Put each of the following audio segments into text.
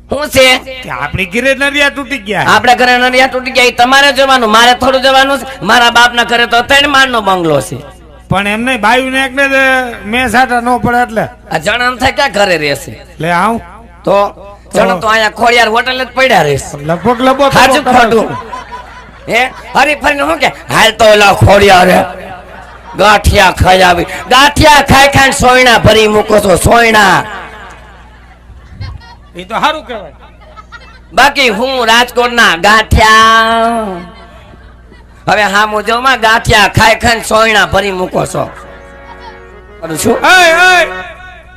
શું છે આપણી ઘરે નરિયા તૂટી ગયા. આપડા ઘરે નરિયા તૂટી ગયા. ઈ તમારે જવાનું, મારે થોડું જવાનું છે. મારા બાપના ઘરે તો 3 માળનો બંગલો છે. પણ એમ નહીં, બાયુ ને એકને મેં સાટા ન પડે એટલે આ જણમ થાય ક્યાં ઘરે રહેશે? લે આવું તો જણમ તો અહીંયા ખોડિયાર હોટલ જ પડ્યા રહેશે. લગભગ લબો સાચું ખોટું? હે હરી ફરીને શું કે હાલ તો ઓલા ખોડિયાર ગાંઠિયા ખાઈ આવી. ગાંઠિયા ખાઈ ખાઈને સોયણા ભરી મૂકો છો, સોયણા. એ તો સારું કહેવાય. બાકી હું રાજકોટના ગાંઠિયા, હવે હા મુજોમાં ગાંઠિયા ખાઈ ખાઈને સોયણા ભરી મૂકો છો. કરું છું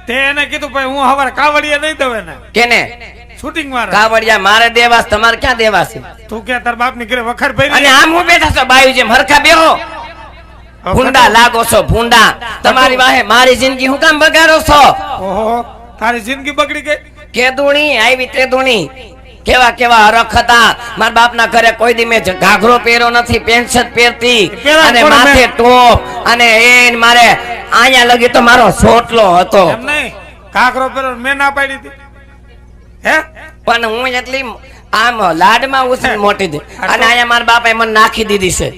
તે એને કીધું ભાઈ હું હવારે કાવડિયા નહીં દઉં એને કેને શૂટિંગ વાળા. કાવડિયા મારે દેવાસ, તમારે ક્યાં દેવાસ છે? તું કે તાર બાપ ની ઘરે વખર ભરી અને આમ હું બેઠા છો બાયુ જેમ હરખા બેહો. ભૂંડા લાગો છો, ભૂંડા. તમારી વાહે મારી જિંદગી હું કામ બગાડો છો? ઓહો, તારી જિંદગી બગડી ગઈ. કેદુણી આવી તેદુણી. કેવા કેવા હરખ હતા. મારા બાપના ઘરે કોઈ દી મેં ઘાઘરો પહેર્યો નથી, પેન્ટ શર્ટ પહેરતી અને માથે ટોપ અને એ મારે અહીંયા લગી તો મારો સોટલો હતો. એમ નહીં, કાકરો પેલો મેં ના પાડી હતી. હે પણ હું એટલી આમ લાડમાં ઉછળી મોટી હતી અને અહીંયા મારા બાપાએ મને નાખી દીધી છે.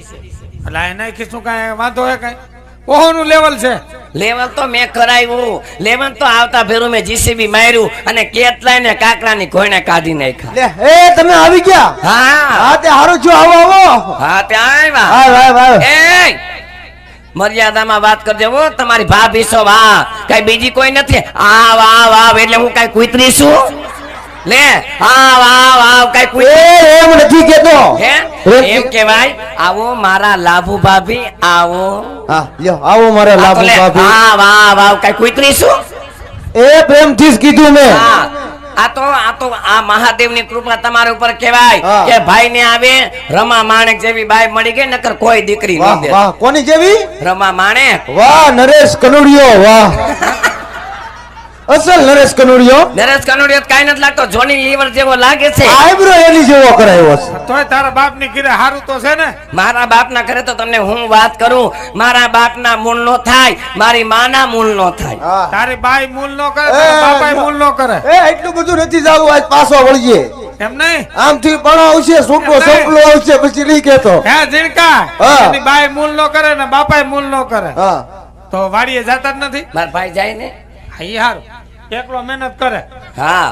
એટલે એ નાખી શું કાંઈ વાંધો હે કાંઈ? ઓહોનું લેવલ છે. લેવલ તો મેં કરાવ્યું. લેવલ તો આવતા ફેરું મેં જીસીબી માર્યું અને કેટલાય ને કાકરાની ઘોડે કાઢી નાખ્યા. લે એ તમે આવી ગયા? હા હા તે હારું છો, આવો આવો. હા ત્યાં હા આવ્યા. એ મર્યાદામાં વાત કરજો હો. તમારી ભાભી છો, વાહ, કઈ બીજી કોઈ નથી. આ વાહ વાહ એટલે હું કઈ કુતરી છું? લે હા વાહ વાહ કઈ કુતરી એમ નથી કેતો. હે એમ કેવાય. આવો મારા લાભુ ભાભી, આવો. હા લ્યો આવો મારા લાભુ ભાભી. હા વાહ વાહ કઈ કુતરી છું? એ પ્રેમથી જ કીધું મેં. હા આ તો આ મહાદેવની કૃપા તમારા ઉપર કહેવાય કે ભાઈ ને આવે. રમા માણેક જેવી બાઈ મળી ગઈ, નકર કોઈ દીકરી ન દે. વાહ, કોની જેવી? રમા માણેક. વાહ નરેશ કનુડિયો, વાહ અસલ નરેશ કનુડિયો. નરેશ કનોડિયો કાઈ નથી લાગતો, જોની લીવર જેવો લાગે છે. આઈબ્રો એની જેવો કરાયો છે. તોય તારા બાપ ની ઘરે હારું તો છે ને. મારા બાપના ઘરે તો તમને હું વાત કરું, મારા બાપના મૂળ નો થાય, મારી માના મૂળ નો થાય. હા. તારી બાઈ મૂલ નો કરે, તારા બાપાય મૂલ નો કરે. એ એટલું બધું નથી જાવું, આજ પાછો વળીએ. એમ નહીં, આમથી પણ આવશે, સોપલો સોપલો આવશે, પછી નહીં કેતો. હે ઝીણકા, હા. એની બાઈ મૂલ નો કરે ને બાપાય મૂલ નો કરે, હા તો વાડીએ જાતા જ નથી. મારા ભાઈ જાય ને. હા, ઈ હારું, એકલો મહેનત કરે. હા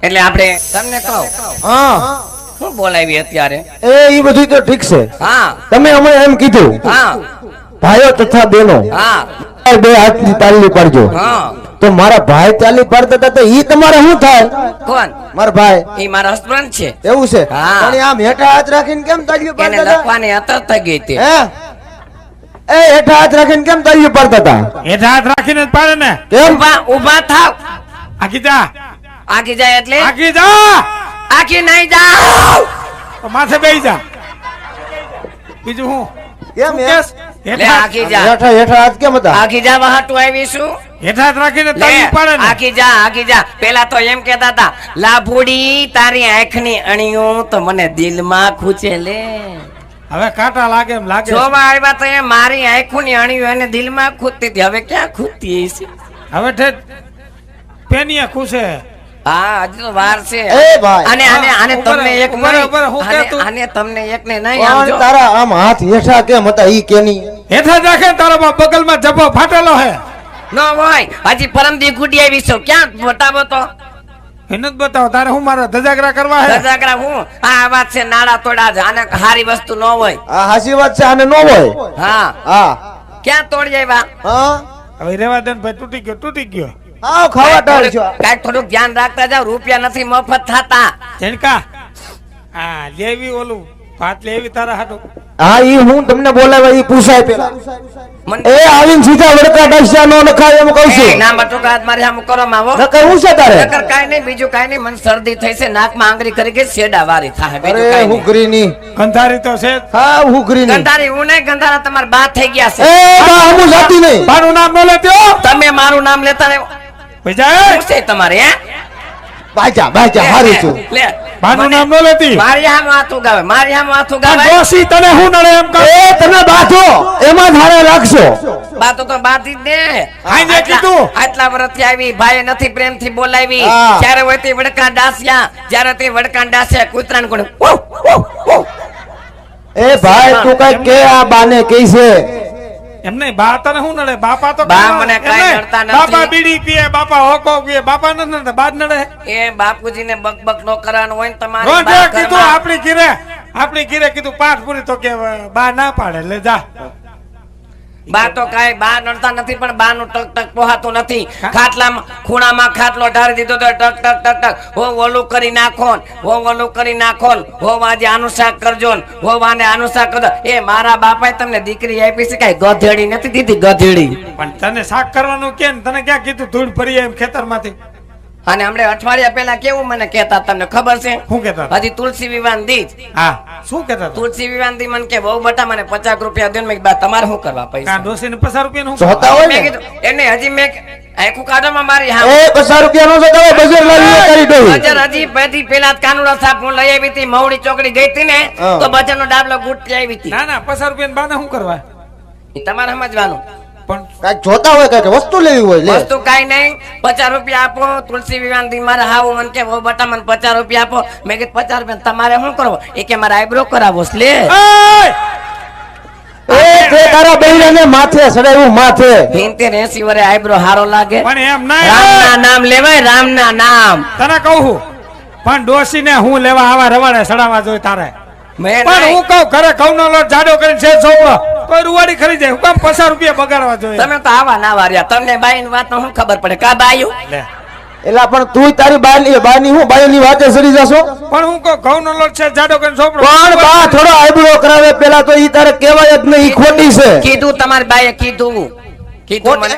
એટલે આપણે તમને કહું હા શું બોલાવી અત્યારે. એ બધું તો ઠીક છે. હા તમે હમણાં એમ કીધું હા ભાઈઓ તથા બહેનો હા બે હાથની તાલી પાડજો. હા. તો મારા ભાઈ તાલી પાડતા હતા તો ઈ તમારે શું થાય? કોણ? મારા ભાઈ. એ મારા હસબન્ડ છે. એવું છે? હા. પણ આમ હેઠા હાથ રાખીને કેમ તાલીઓ એને પાડતા હતા? લખવાની અતર થઈ ગઈ હતી. હે એ હેઠા હાથ રાખીને કેમ તાલીઓ પાડતા હતા? હેઠા હાથ રાખીને જ પાડે ને. કેમ? ઊભા થાવ. આખી જા, આગી જાય એટલે આખી જા, આખી નહીં જાવ. તો માથે બેસી જા. બીજું હું કેમ શું એમ? કેસ? લે હેઠા આખી જા. હેઠા હેઠા હાથ કેમ હતા? આગી જા વહાટું આવીશું. હેઠા હાથ રાખીને લે તાળી પાડે ને. આગી જા, આગી જા. પેલા તો એમ કહેતા હતા, લાભુડી તારી આંખની અણીઓ તો મને દિલમાં ખૂચે. લે હવે કાંટા લાગે એમ લાગે. જોવા આવ્યા તો એ મારી આંખોની અણીઓ એને દિલમાં ખૂટતી હતી. હવે ક્યાં ખૂટતી હશે? હવે ઠેઠ પેનિયા ખુશે. હા હજુ તો વાર છે. એ ભાઈ. અને આને આને ઉભા તમને રહો, એક ઉભા રહો, નહીં. ઉભા રહો, હું આને- કહેતું? આને તમને એક ને નહીં. આમ પણ જો. તારા આમ હાથ હેઠા કેમ હતા ઈ કેની? હેઠા જ રાખે ને તારો બાપ બગલમાં જબ્બો ફાટેલો હે. ન હોય હજી પરમદી ગુડી આવી છો. ક્યાં બતાવો તો. એને જ બતાવો. તારે હું મારા ધજાગરા કરવા હે? ધજાગરા હું આ વાત છે, નાડા તોડા જ. આને હારી વસ્તુ ન હોય. આ હાચી વાત છે, આને નો હોય. હા હા ક્યાં તોડી આવ્યા? હા હવે રેવા દે ને ભાઈ, તૂટી ગયો, તૂટી ગયો. આવ ખાવા ટાળ છો. કાંઈક થોડુંક ધ્યાન રાખતા જાવ. રૂપિયા નથી મફત થતા. ઝીણકા, હા લેવી ઓલું ભાત લેવી તારા હાટું. હા ઈ હું તમને બોલાવ્યા ઈ પૂછાય પેલા. મને એ આવીને સીધા વડકા ડસ્યા નો નખાય એમ કહું એ છું. ના બટુકા હાથ મારી આમ કરો માવો. નકર હું છે તારે? નકર કાંઈ નહીં, બીજું કાંઈ નહીં. મને શરદી થઈ છે, નાકમાં આંગળી કરી ગઈ, શેડા વારી થાય. બીજું અરે કાંઈ નહીં. હુકરી ની. કંધારી તો છે જ. હા હુકરી ની. ગંધારી હું નહીં, ગંધારા તમારા બા થઈ ગયા છે. એ બા હમું જાતી નહીં. મારું નામ ન લેતો. તમે મારું નામ લેતા ને ભાઈ જા. શું છે તમારે? હે બાજા બાજા હારું છું. લે બાનું મને- નામ ન લેતી મારી હામે માથું ગાવે મારી હામે માથું આ ગાવે ડોશી તને હું નડે એમ કહું એ તમે બાંધો એમાં ધારે રાખશો. બાતો તો બાંધી જ દે હાઈ જે કીધું. આટલા વર્ષથી આવી ભાઈ નથી પ્રેમથી બોલાવી હા. જ્યારે હોય તે વડકા ડાસ્યા જ્યારે તે વડકા ડાસ્યા કૂતરાને કોણ એ ભાઈ તું કઈ કે આ બાને કઈ છે. એમ નહીં બા તને હું નડે બાપા તો બા કેવા? મને એમ કાંઈ નહીં. નડતા નથી. બાપા બીડી પીએ બાપા હોકો પીએ બાપા ન નડે બા જ નડે એ બાપુજીને બકબક નો કરવાનું હોય ને તમારે રોજે બા કીધું ઘરમાં. આપણી ઘીરે કીધું પાઠ પૂરી તો કે બા ના પાડે લે જા બા તો કાંઈ બા નડતા નથી પણ બા નું ટક ટક પોહાતું નથી હા? ખાટલામાં ખૂણામાં ખાટલો ઢાળી દીધો તો ટક ટક ટક ટક હો ઓલું કરી નાખો ને, હો ઓલું કરી નાખો ને, હો આજે આનું શાક કરજો ને, હો વાને આનું શાક કરજો. એ મારા બાપાએ તમને દીકરી આપી છે કાંઈ ગધેડી નથી દીધી ગધેડી. પણ તને શાક કરવાનું કે ને તને ક્યાં કીધું ધૂળ ફરી એમ ખેતરમાંથી અને હમણાં અઠવાડિયા પહેલા કેવું મને કહેતા તમને ખબર છે શું કહેતા હતા? હજી તુલસી વિવાન દી જ. હા શું કહેતા હતા? તુલસી વિવાન દી મને કે બહુ બટા મને 50 રૂપિયા દે ને. મેં કીધું, બા તમારે શું કરવા પૈસા? કાં ડોશીને 50 રૂપિયાનું શું જોતા હોય મેં ને કીધું એને હજી મેં આખું કાઢવામાં મારી હા એ 50 રૂપિયા નો છે તમે બજાર લાવી કરી દઉં. બજાર હજી પેથી પેલા જ કાનુડા સાપ હું લઈ આવી હતી મવડી ચોકડી ગઈ હતી ને હા. તો બજારનો ડાબલો ગુટતી આવી હતી. ના ના 50 રૂપિયા બાને શું કરવા ઈ તમારે સમજવાનું. પણ કઈક જોતા હોય કઈક વસ્તુ લેવી હોય લે. વસ્તુ કાઈ નહીં 50 રૂપિયા આપો તુલસી વિવાન દી મારા હાવ મને કે વો બટા મને 50 રૂપિયા આપો. મેં કીધું 50 રૂપિયા તમારે શું કરવો? એ કે મારે આઈબ્રો કરાવો છે. લે એય! એ તે તારા બૈરાને માથે સડાયું માથે. 80 વરે આઈબ્રો હારો લાગે? પણ એમ રામના નહીં નામ લેવાય રામના નામ. તને કહું છું પણ ડોશીને હું લેવા આવા રવાડે સડાવા જોઈ તારે મેં પણ નહીં. હું કહું ઘરે ઘઉંનો લોટ જાડો કરીને છે છોકરો કોઈ રૂવાડી ખરી જાય હું કામ 50 રૂપિયા બગાડવા જોઈએ તમે તો આવા ના વાર્યા તમને બાઈની વાતનો શું ખબર પડે? કા બાયું લે. એલા પણ તું તારી બાની હું બાઈની વાતે સડી જશો. પણ હું કહું ઘઉંનો લોટ છે જાડો કરીને છોકરો પણ બા થોડો આઈબ્રો કરાવે પેલા તો ઈ તારે કહેવાય જ નહીં ઈ ખોટી છે. કીધું તમારી બાઈએ કીધું મને